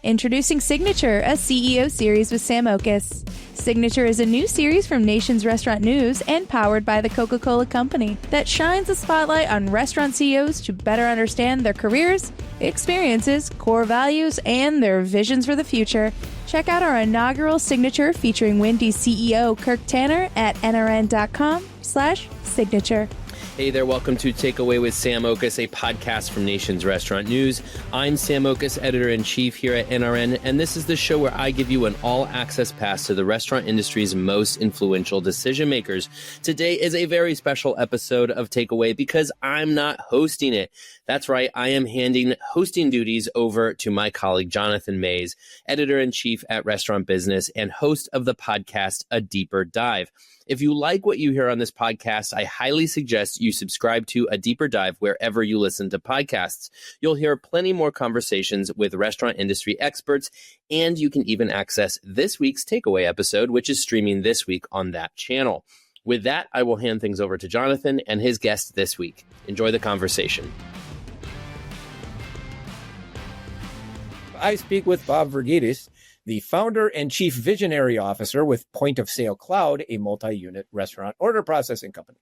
Introducing Signature, a CEO series with Sam Okus. Signature is a new series from Nation's Restaurant News and powered by the Coca-Cola Company that shines a spotlight on restaurant CEOs to better understand their careers, experiences, core values, and their visions for the future. Check out our inaugural Signature featuring Wendy's CEO Kirk Tanner at nrn.com/signature. Hey there, welcome to Takeaway with Sam Okus, a podcast from Nation's Restaurant News. I'm Sam Okus, editor-in-chief here at NRN, and this is the show where I give you an all-access pass to the restaurant industry's most influential decision makers. Today is a very special episode of Takeaway because I'm not hosting it. That's right, I am handing hosting duties over to my colleague Jonathan Mays, editor-in-chief at Restaurant Business and host of the podcast A Deeper Dive. If you like what you hear on this podcast, I highly suggest you subscribe to A Deeper Dive wherever you listen to podcasts. You'll hear plenty more conversations with restaurant industry experts, and you can even access this week's Takeaway episode, which is streaming this week on that channel. With that, I will hand things over to Jonathan and his guest this week. Enjoy the conversation. I speak with Bob Virgidis, the founder and chief visionary officer with Point of Sale Cloud, a multi-unit restaurant order processing company.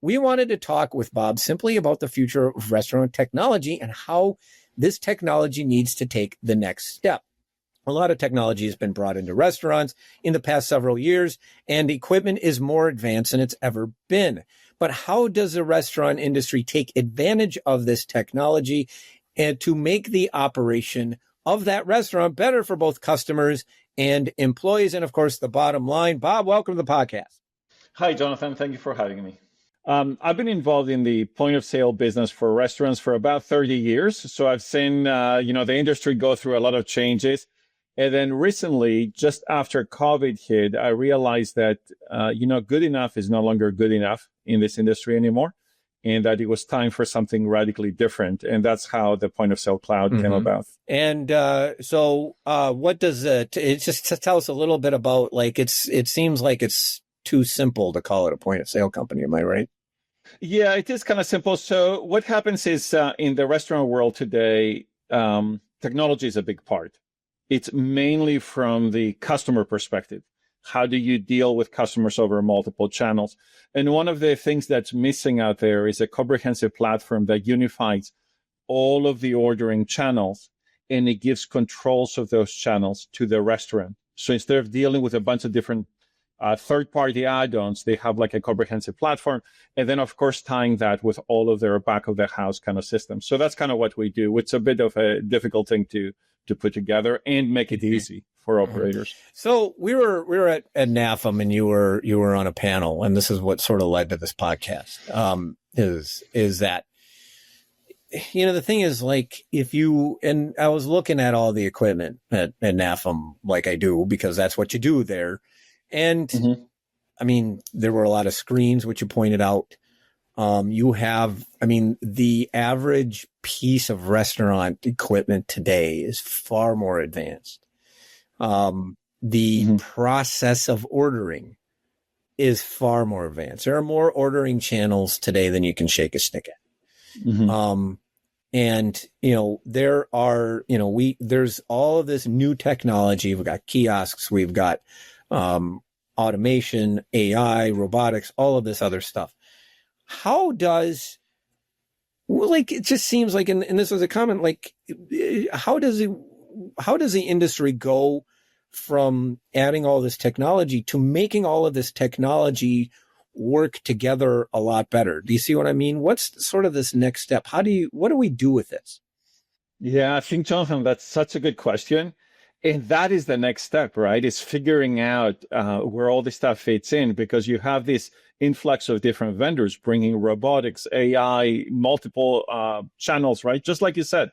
We wanted to talk with Bob simply about the future of restaurant technology and how this technology needs to take the next step. A lot of technology has been brought into restaurants in the past several years, and equipment is more advanced than it's ever been. But how does the restaurant industry take advantage of this technology and to make the operation of that restaurant better for both customers and employees? And of course, the bottom line. Bob, welcome to the podcast. Hi, Jonathan. Thank you for having me. I've been involved in the point of sale business for restaurants for about 30 years. So I've seen, the industry go through a lot of changes. And then recently, just after COVID hit, I realized that, good enough is no longer good enough in this industry anymore, and that it was time for something radically different. And that's how the Point of Sale Cloud came about. And what does it just tell us a little bit about, it seems like it's too simple to call it a point of sale company. Am I right? Yeah, it is kind of simple. So what happens is in the restaurant world today, technology is a big part. It's mainly from the customer perspective. How do you deal with customers over multiple channels? And one of the things that's missing out there is a comprehensive platform that unifies all of the ordering channels, and it gives controls of those channels to the restaurant. So instead of dealing with a bunch of different third-party add-ons, they have like a comprehensive platform. And then, of course, tying that with all of their back-of-the-house kind of systems. So that's kind of what we do. It's a bit of a difficult thing to put together and make it easy for operators. So we were at NAFEM, and you were on a panel, and this is what sort of led to this podcast. Is that, the thing is, and I was looking at all the equipment at NAFEM, like I do, because that's what you do there. And I mean, there were a lot of screens, which you pointed out. The average piece of restaurant equipment today is far more advanced. The process of ordering is far more advanced. There are more ordering channels today than you can shake a stick at. There are, there's all of this new technology. We've got kiosks, we've got, automation, AI, robotics, all of this other stuff. How does, it just seems like, and this was a comment, how does the industry go from adding all this technology to making all of this technology work together a lot better? Do you see what I mean? What's sort of this next step? What do we do with this? Yeah, I think, Jonathan, that's such a good question. And that is the next step, right? Is figuring out where all this stuff fits in, because you have this influx of different vendors bringing robotics, AI, multiple channels, right? Just like you said.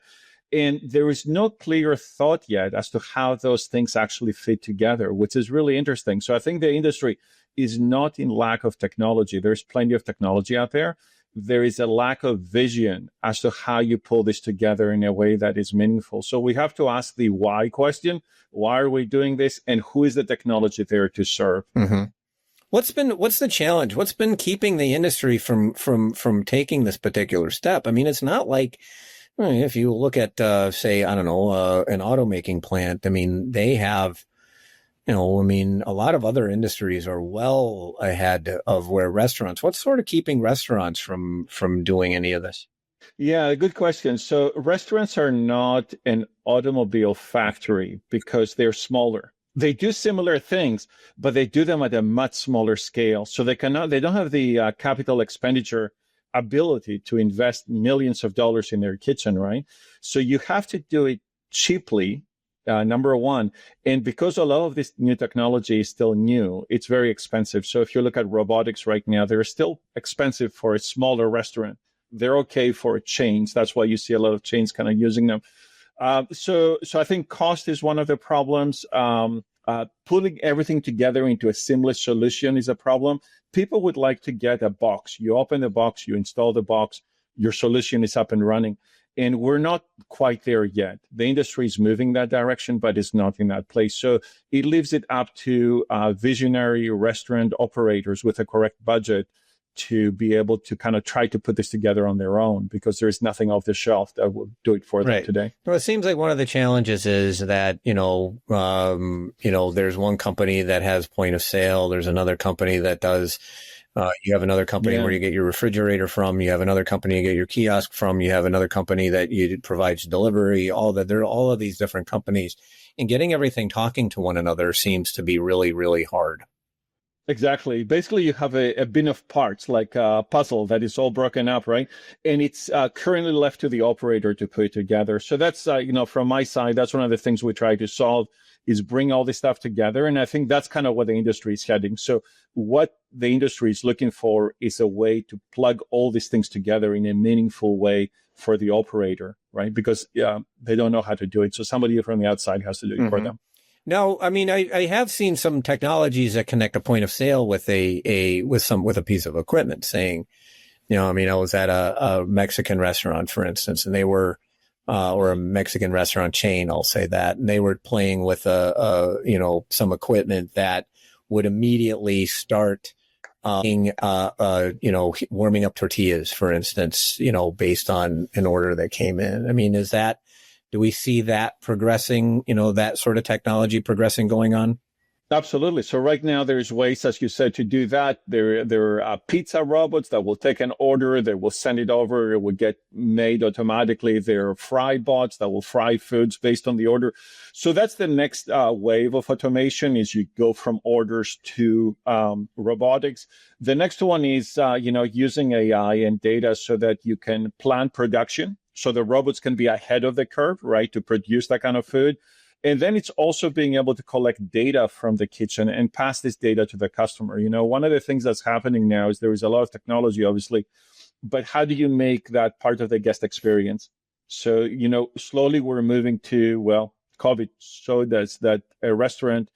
And there is no clear thought yet as to how those things actually fit together, which is really interesting. So I think the industry is not in lack of technology. There's plenty of technology out there. There is a lack of vision as to how you pull this together in a way that is meaningful. So we have to ask the why question. Why are we doing this? And who is the technology there to serve? What's the challenge? What's been keeping the industry from taking this particular step? I mean, it's not like If you look at, say, I don't know, an automaking plant, I mean, they have, a lot of other industries are well ahead of where restaurants. What's sort of keeping restaurants from doing any of this? Yeah, good question. So restaurants are not an automobile factory because they're smaller. They do similar things, but they do them at a much smaller scale. So they don't have the capital expenditure ability to invest millions of dollars in their kitchen, right? So you have to do it cheaply, number one. And because a lot of this new technology is still new, it's very expensive. So if you look at robotics right now, they're still expensive for a smaller restaurant. They're okay for chains. That's why you see a lot of chains kind of using them. So I think cost is one of the problems. Putting everything together into a seamless solution is a problem. People would like to get a box. You open the box, you install the box, your solution is up and running. And we're not quite there yet. The industry is moving that direction, but it's not in that place. So it leaves it up to visionary restaurant operators with a correct budget to be able to kind of try to put this together on their own, because there is nothing off the shelf that will do it for them today. Well, it seems like one of the challenges is that, there's one company that has point of sale. There's another company that does, you have another company where you get your refrigerator from, you have another company you get your kiosk from, you have another company that provides delivery, there are all of these different companies, and getting everything talking to one another seems to be really, really hard. Exactly. Basically, you have a bin of parts, like a puzzle that is all broken up, right? And it's currently left to the operator to put it together. So that's, from my side, that's one of the things we try to solve, is bring all this stuff together. And I think that's kind of what the industry is heading. So what the industry is looking for is a way to plug all these things together in a meaningful way for the operator, right? Because they don't know how to do it. So somebody from the outside has to do it for them. Now, I mean, I have seen some technologies that connect a point of sale with a piece of equipment, saying, I was at a Mexican restaurant, for instance, and they were, or a Mexican restaurant chain, I'll say that, and they were playing with some equipment that would immediately start, warming up tortillas, for instance, based on an order that came in. I mean, do we see that progressing, that sort of technology progressing going on? Absolutely. So right now there's ways, as you said, to do that. There are pizza robots that will take an order, they will send it over, it will get made automatically. There are fry bots that will fry foods based on the order. So that's the next wave of automation, is you go from orders to robotics. The next one is, using AI and data so that you can plan production. So the robots can be ahead of the curve, right, to produce that kind of food. And then it's also being able to collect data from the kitchen and pass this data to the customer. One of the things that's happening now is there is a lot of technology, obviously, but how do you make that part of the guest experience? So, slowly we're moving to, COVID showed us that a restaurant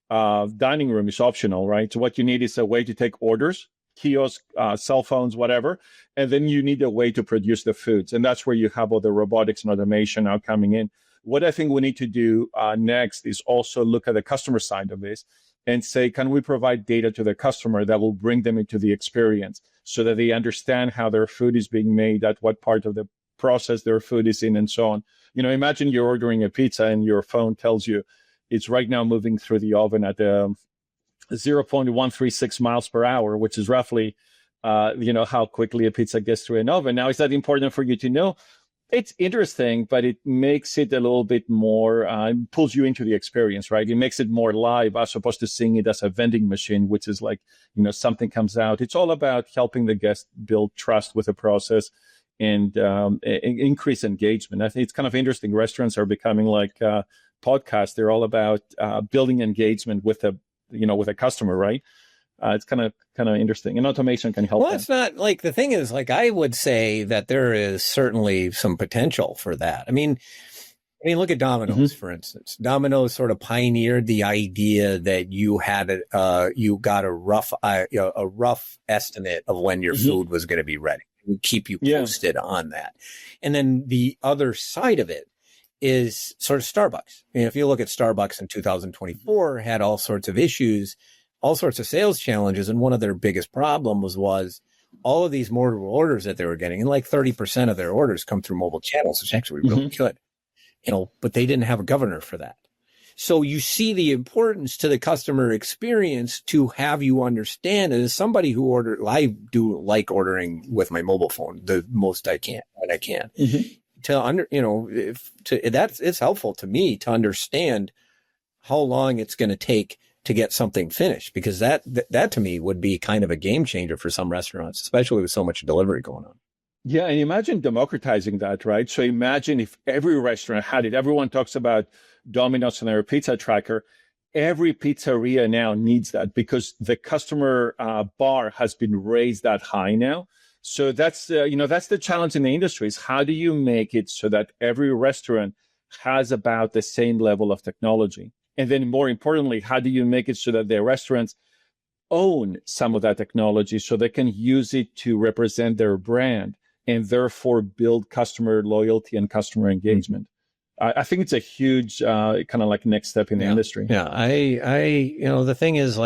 dining room is optional, right? So what you need is a way to take orders, kiosk, cell phones, whatever. And then you need a way to produce the foods. And that's where you have all the robotics and automation now coming in. What I think we need to do next is also look at the customer side of this and say, can we provide data to the customer that will bring them into the experience so that they understand how their food is being made, at what part of the process their food is in, and so on. Imagine you're ordering a pizza and your phone tells you it's right now moving through the oven at 0.136 miles per hour, which is roughly, how quickly a pizza gets through an oven. Now, is that important for you to know? It's interesting, but it makes it a little bit more, pulls you into the experience, right? It makes it more live as opposed to seeing it as a vending machine, which is like, something comes out. It's all about helping the guest build trust with the process and increase engagement. I think it's kind of interesting. Restaurants are becoming like podcasts. They're all about building engagement with a customer, right? It's kind of interesting, and automation can help. Well, it's not like, the thing is, like, I would say that there is certainly some potential for that. I mean, look at Domino's, for instance. Domino's sort of pioneered the idea that you got a rough estimate of when your food was going to be ready. It would keep you posted on that. And then the other side of it is sort of Starbucks. If you look at Starbucks in 2024, had all sorts of issues, all sorts of sales challenges. And one of their biggest problems was all of these mobile orders that they were getting, and like 30% of their orders come through mobile channels, which is actually really good, but they didn't have a governor for that. So you see the importance to the customer experience to have you understand it. As somebody who I do like ordering with my mobile phone the most I can when I can. It's helpful to me to understand how long it's going to take to get something finished, because that to me would be kind of a game changer for some restaurants, especially with so much delivery going on. Yeah, and imagine democratizing that, right? So imagine if every restaurant had it. Everyone talks about Domino's and their pizza tracker. Every pizzeria now needs that because the customer bar has been raised that high now. So that's the challenge in the industry is how do you make it so that every restaurant has about the same level of technology? And then more importantly, how do you make it so that the restaurants own some of that technology so they can use it to represent their brand and therefore build customer loyalty and customer engagement? I think it's a huge kind of like next step in the industry. Yeah, the thing is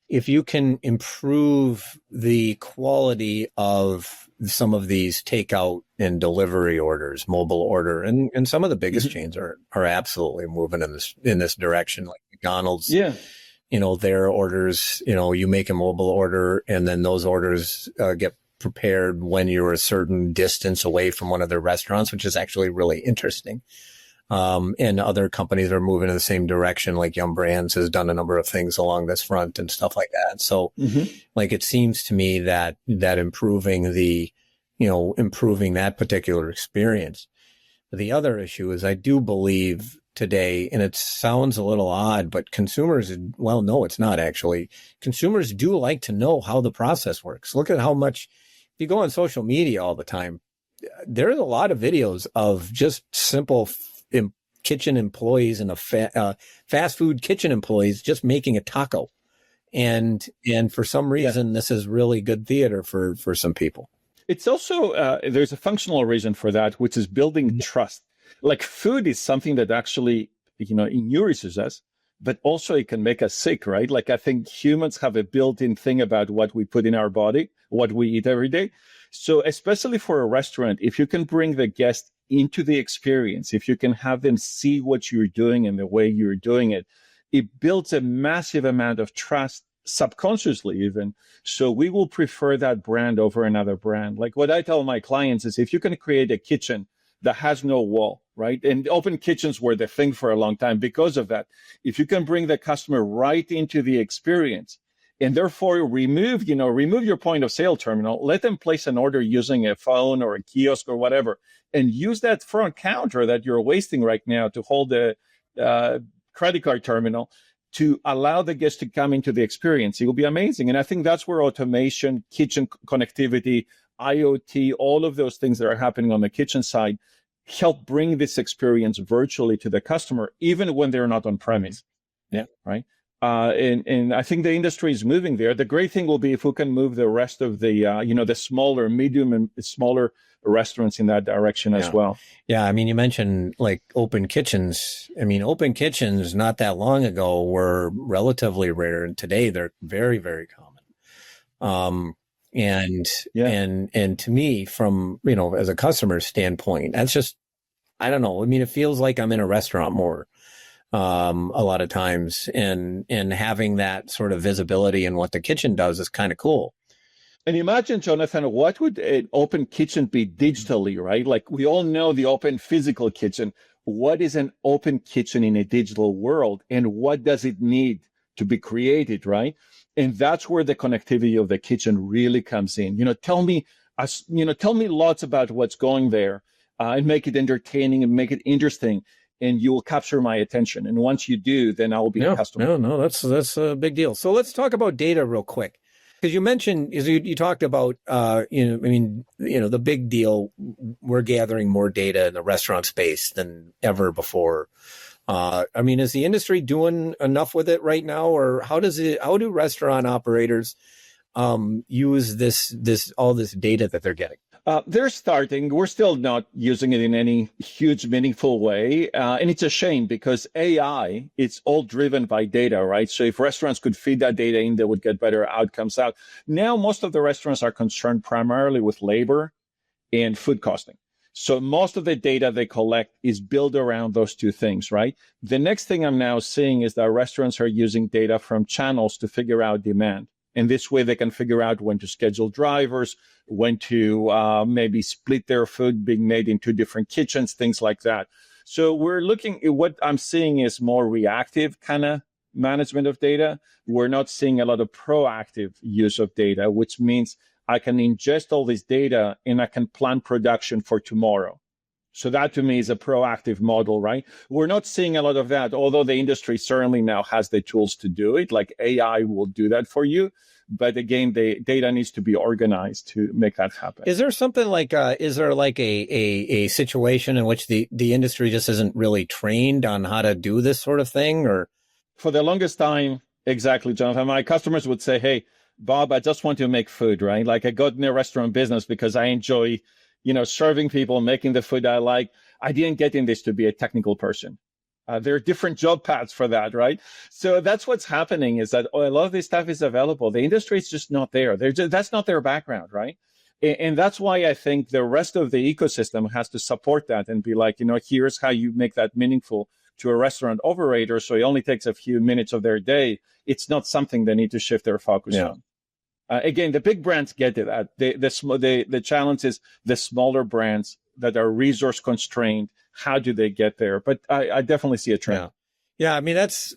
if you can improve the quality of some of these takeout and delivery orders, mobile order, and some of the biggest chains are absolutely moving in this direction, like McDonald's. Yeah. Their orders, you make a mobile order and then those orders get prepared when you're a certain distance away from one of their restaurants, which is actually really interesting. And other companies are moving in the same direction, like Yum Brands has done a number of things along this front and stuff like that. So it seems to me that improving that particular experience. The other issue is I do believe today, and it sounds a little odd, but consumers, well, no, it's not actually. Consumers do like to know how the process works. Look at how much, if you go on social media all the time, there's a lot of videos of just simple kitchen employees and fast food kitchen employees just making a taco. And for some reason, this is really good theater for some people. It's also, there's a functional reason for that, which is building trust. Like food is something that actually, nourishes us, but also it can make us sick, right? Like I think humans have a built-in thing about what we put in our body, what we eat every day. So especially for a restaurant, if you can bring the guest into the experience, if you can have them see what you're doing and the way you're doing it, it builds a massive amount of trust subconsciously even. So we will prefer that brand over another brand. Like what I tell my clients is if you can create a kitchen that has no wall, right? And open kitchens were the thing for a long time because of that. If you can bring the customer right into the experience and therefore remove your point of sale terminal, let them place an order using a phone or a kiosk or whatever, and use that front counter that you're wasting right now to hold the credit card terminal to allow the guest to come into the experience. It will be amazing. And I think that's where automation, kitchen connectivity, IoT, all of those things that are happening on the kitchen side help bring this experience virtually to the customer, even when they're not on premise. Yeah. Right. And I think the industry is moving there. The great thing will be if we can move the rest of the, the smaller, medium and smaller restaurants in that direction as well. Yeah. I mean, you mentioned like open kitchens. I mean, open kitchens not that long ago were relatively rare, and today they're very, very common. And to me, from, as a customer standpoint, that's just, I don't know. I mean, it feels like I'm in a restaurant more. A lot of times, and having that sort of visibility in what the kitchen does is kind of cool. And imagine, Jonathan, what would an open kitchen be digitally, right? Like we all know the open physical kitchen. What is an open kitchen in a digital world, and what does it need to be created, right? And that's where the connectivity of the kitchen really comes in. Tell me lots about what's going there, and make it entertaining and make it interesting. And you will capture my attention. And once you do, then I will be a customer. No, that's a big deal. So let's talk about data real quick. Because you mentioned, you talked about, the big deal, we're gathering more data in the restaurant space than ever before. Is the industry doing enough with it right now? Or how do restaurant operators use all this data that they're getting? They're starting. We're still not using it in any huge, meaningful way. And it's a shame because AI, it's all driven by data, right? So if restaurants could feed that data in, they would get better outcomes out. Now, most of the restaurants are concerned primarily with labor and food costing. So most of the data they collect is built around those two things, right? The next thing I'm now seeing is that restaurants are using data from channels to figure out demand. And this way they can figure out when to schedule drivers, when to maybe split their food being made into different kitchens, things like that. So we're looking at what I'm seeing is more reactive kind of management of data. We're not seeing a lot of proactive use of data, which means I can ingest all this data and I can plan production for tomorrow. So that to me is a proactive model, right? We're not seeing a lot of that, although the industry certainly now has the tools to do it. Like AI will do that for you. But again, the data needs to be organized to make that happen. Is there something like, is there like a situation in which the industry just isn't really trained on how to do this sort of thing? Or for the longest time, exactly, Jonathan, my customers would say, hey, Bob, I just want to make food, right? Like I got in the restaurant business because I enjoy, serving people, making the food I like. I didn't get in this to be a technical person. There are different job paths for that, right? So that's what's happening is that a lot of this stuff is available. The industry is just not there. That's not their background, right? And that's why I think the rest of the ecosystem has to support that and be like, here's how you make that meaningful to a restaurant operator. So it only takes a few minutes of their day. It's not something they need to shift their focus on. Again, the big brands get to that. The challenge is the smaller brands that are resource constrained. How do they get there? But I definitely see a trend. Yeah. I mean, that's,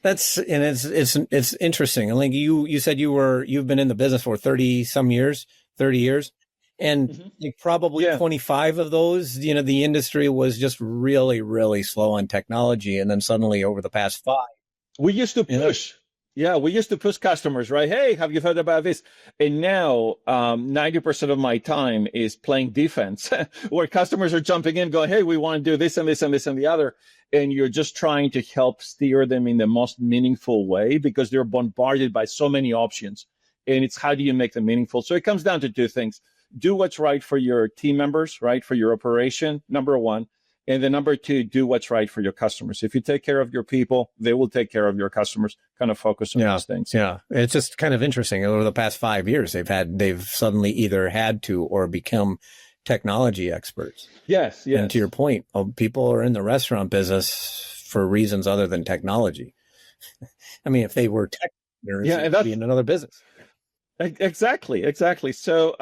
and it's interesting. And like you said, you've been in the business for 30 years, and probably 25 of those, the industry was just really, really slow on technology. And then suddenly over the past 5, we used to push. Yeah, we used to push customers, right? Hey, have you heard about this? And now 90% of my time is playing defense, where customers are jumping in going, hey, we want to do this and this and this and the other. And you're just trying to help steer them in the most meaningful way because they're bombarded by so many options. And it's how do you make them meaningful? So it comes down to two things. Do what's right for your team members, right? For your operation, number one. And then number two, do what's right for your customers. If you take care of your people, they will take care of your customers. Kind of focus on those things. Yeah. It's just kind of interesting. Over the past 5 years, they've suddenly either had to or become technology experts. Yes. And to your point, people are in the restaurant business for reasons other than technology. I mean, if they were tech, they'd be in another business. Exactly. So,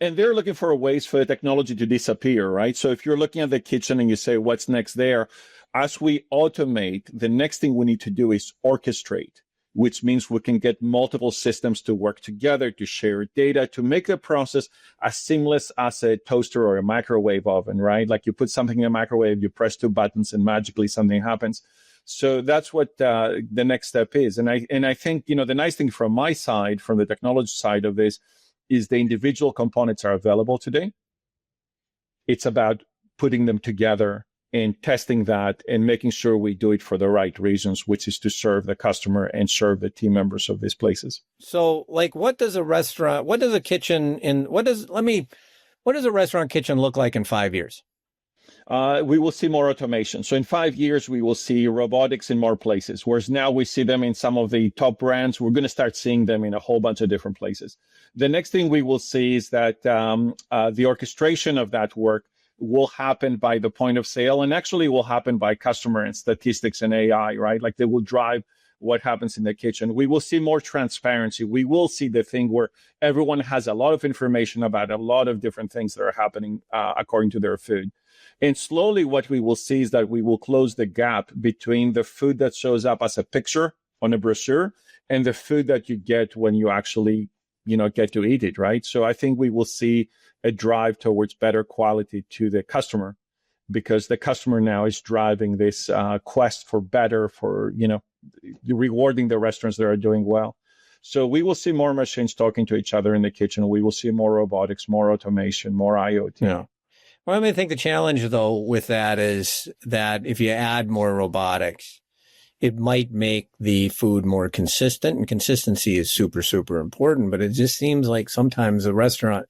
and they're looking for ways for the technology to disappear, right? So if you're looking at the kitchen and you say, what's next there? As we automate, the next thing we need to do is orchestrate, which means we can get multiple systems to work together, to share data, to make the process as seamless as a toaster or a microwave oven, right? Like you put something in a microwave, you press 2 buttons and magically something happens. So that's what the next step is. And I think, the nice thing from my side, from the technology side of this, is the individual components are available today. It's about putting them together and testing that and making sure we do it for the right reasons, which is to serve the customer and serve the team members of these places. So like, what does a restaurant kitchen look like in 5 years? We will see more automation. So in 5 years, we will see robotics in more places, whereas now we see them in some of the top brands. We're going to start seeing them in a whole bunch of different places. The next thing we will see is that the orchestration of that work will happen by the point of sale and actually will happen by customer and statistics and AI, right? Like they will drive what happens in the kitchen. We will see more transparency. We will see the thing where everyone has a lot of information about a lot of different things that are happening according to their food. And slowly what we will see is that we will close the gap between the food that shows up as a picture on a brochure and the food that you get when you actually, get to eat it, right? So I think we will see a drive towards better quality to the customer because the customer now is driving this quest for better, for, rewarding the restaurants that are doing well. So we will see more machines talking to each other in the kitchen. We will see more robotics, more automation, more IoT. Yeah. Well, I think the challenge, though, with that is that if you add more robotics, it might make the food more consistent, and consistency is super, super important. But it just seems like sometimes a restaurant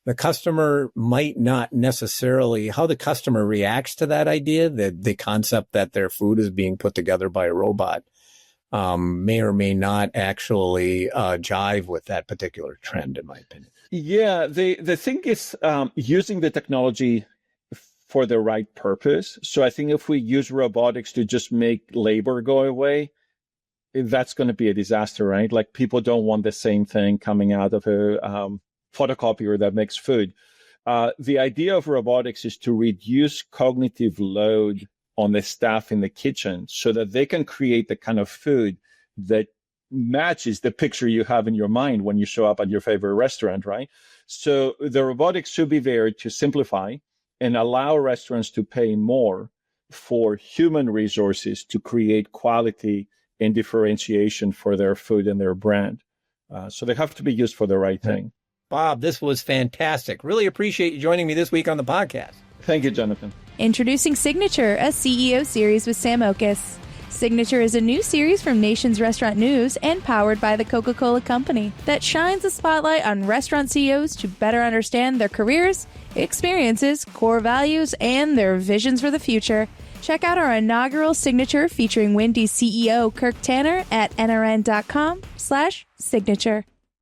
the customer might not necessarily, how the customer reacts to that idea, the concept that their food is being put together by a robot, may or may not actually jive with that particular trend, in my opinion. Yeah, the thing is using the technology for the right purpose. So I think if we use robotics to just make labor go away, that's going to be a disaster, right? Like people don't want the same thing coming out of a photocopier that makes food. The idea of robotics is to reduce cognitive load on the staff in the kitchen so that they can create the kind of food that matches the picture you have in your mind when you show up at your favorite restaurant, right? So the robotics should be there to simplify and allow restaurants to pay more for human resources to create quality and differentiation for their food and their brand. So they have to be used for the right thing. Bob, this was fantastic. Really appreciate you joining me this week on the podcast. Thank you, Jonathan. Introducing Signature, a CEO series with Sam Oches. Signature is a new series from Nation's Restaurant News and powered by the Coca-Cola Company that shines a spotlight on restaurant CEOs to better understand their careers, experiences, core values, and their visions for the future. Check out our inaugural Signature featuring Wendy's CEO Kirk Tanner at nrn.com/signature.